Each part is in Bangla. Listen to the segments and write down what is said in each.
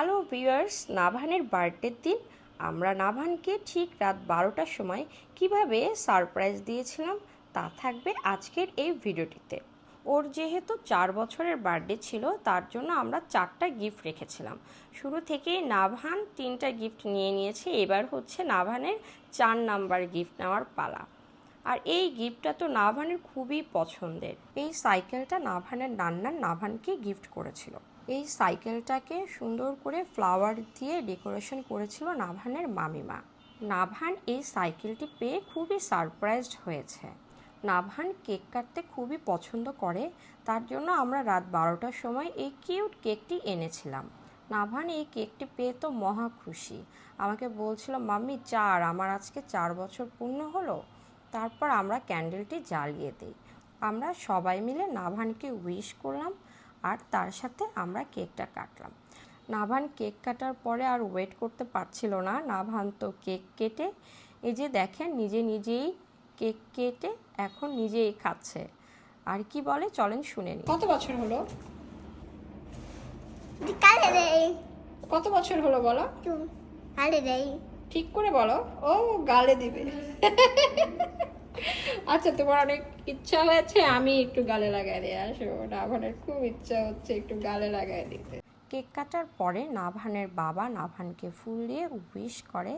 হ্যালো ভিউয়ার্স, নাভানের বার্থডের দিন আমরা নাভানকে ঠিক রাত 12টার সময় কিভাবে সারপ্রাইজ দিয়েছিলাম তা থাকবে আজকের এই ভিডিওটিতে। ওর যেহেতু 4 বছরের বার্থডে ছিল, তার জন্য আমরা 4টা গিফট রেখেছিলাম। শুরু থেকেই নাভান 3টা গিফট নিয়ে নিয়েছে। এবার হচ্ছে নাভানের 4 নাম্বার গিফট নেওয়ার পালা। আর এই গিফটটা তো নাভানের খুবই পছন্দের। এই সাইকেলটা নাভানের নান্নার নাভানকে গিফট করেছিল। এই সাইকেলটাকে সুন্দর করে ফ্লাওয়ার দিয়ে ডেকোরেশন করেছিল নাভানের মামিমা। নাভান এই সাইকেলটি পেয়ে খুবই সারপ্রাইজড হয়েছে। নাভান কেক কাটতে খুবই পছন্দ করে, তার জন্য আমরা রাত 12টার সময় এই কিউট কেকটি এনেছিলাম। নাভান এই কেকটি পেয়ে তো মহা খুশি। আমাকে বলছিল, মাম্মি আমার আজকে 4 বছর পূর্ণ হলো। তারপর আমরা ক্যান্ডেলটি জ্বালিয়ে দিই। আমরা সবাই মিলে নাভানকে উইশ করলাম আর তার সাথে আমরা কেকটা কাটলাম। নাভান কেক কাটার পরে আর ওয়েট করতে পারছিল না। নাভান তো কেক কেটে এই যে দেখেন নিজেই কেক কেটে এখন নিজেই খাচ্ছে। আর কি বলে চলেন শুনে নিই। কত বছর হলো? কত বছর হলো বলো? ঠিক করে বলো। ও গালে দিবে। আচ্ছা, তোমার অনেক ইচ্ছা হয়েছে আমি একটু গালে লাগাই দিয়ে আসবো। নাভানের খুব ইচ্ছা হচ্ছে একটু গালে লাগাই দিতে। কেক কাটার পরে নাভানের বাবা নাভানকে ফুল দিয়ে উইশ করে।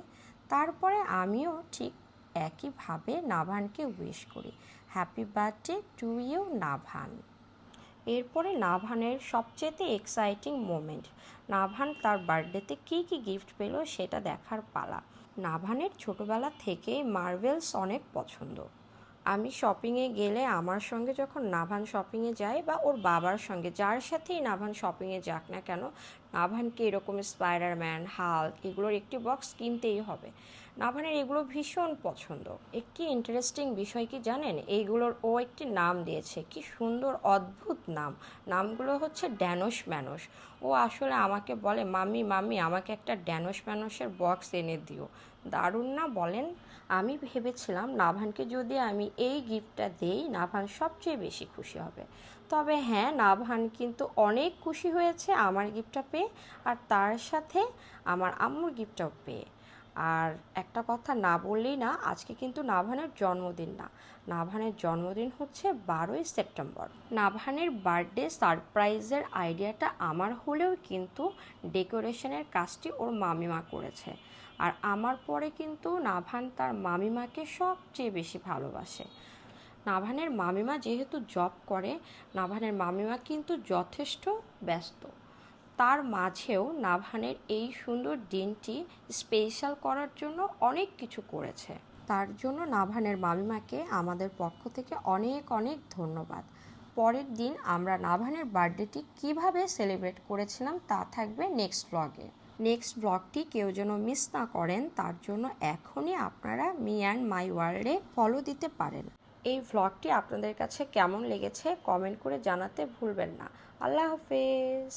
তারপরে আমিও ঠিক একইভাবে নাভানকে উইশ করি, হ্যাপি বার্থডে টু ইউ নাভান। এরপরে নাভানের সবচেয়ে এক্সাইটিং মোমেন্ট, নাভান তার বার্থডেতে কী গিফট পেল সেটা দেখার পালা। নাভানের ছোটোবেলা থেকে মার্ভেলস অনেক পছন্দ। আমি শপিংয়ে গেলে আমার সঙ্গে যখন নাভান শপিংয়ে যায় বা ওর বাবার সঙ্গে, যার সাথেই নাভান শপিংয়ে যাক না কেন, নাভানকে এরকম স্পাইডারম্যান, হাল্ক এগুলোর একটি বক্স কিনতেই হবে। নাভানের এগুলো ভীষণ পছন্দ। একটি ইন্টারেস্টিং বিষয় কি জানেন, এইগুলোর ও একটি নাম দিয়েছে, কি সুন্দর অদ্ভুত নামগুলো হচ্ছে ড্যানোস ম্যানোস। ও আসলে আমাকে বলে, মাম্মি আমাকে একটা ড্যানোস ম্যানোসের বক্স এনে দিও। দারুণ না বলেন? আমি ভেবেছিলাম নাভানকে যদি আমি এই গিফটটা দেই, নাভান সবচেয়ে বেশি খুশি হবে। তবে হ্যাঁ, নাভান কিন্তু অনেক খুশি হয়েছে আমার গিফটটা পেয়ে, আর তার সাথে আমার আম্মুর গিফটটাও পেয়ে। আর একটা কথা না বললেই না, আজকে কিন্তু নাভানের জন্মদিন না, নাভানের জন্মদিন হচ্ছে 12ই সেপ্টেম্বর। নাভানের বার্থডে সারপ্রাইজের আইডিয়াটা আমার হলেও কিন্তু ডেকোরেশনের কাজটি ওর মামিমা করেছে। আর আমার পরে কিন্তু নাভান তার মামিমাকে সবচেয়ে বেশি ভালোবাসে। নাভানের মামিমা যেহেতু জব করে, নাভানের মামিমা কিন্তু যথেষ্ট ব্যস্ত। তার মাঝেও নাভানের এই সুন্দর দিনটি স্পেশাল করার জন্য অনেক কিছু করেছে। তার জন্য নাভানের মামিমাকে আমাদের পক্ষ থেকে অনেক ধন্যবাদ। পরের দিন আমরা নাভানের বার্থডেটি কিভাবে সেলিব্রেট করেছিলাম তা থাকবে নেক্সট ব্লগে। নেক্সট ব্লগটি কেউ যেন মিস না করেন, তার জন্য এখনই আপনারা মি অ্যান্ড মাই ওয়ার্ল্ডে ফলো দিতে পারেন। এই ব্লগটি আপনাদের কাছে কেমন লেগেছে কমেন্ট করে জানাতে ভুলবেন না। আল্লাহ হাফেজ।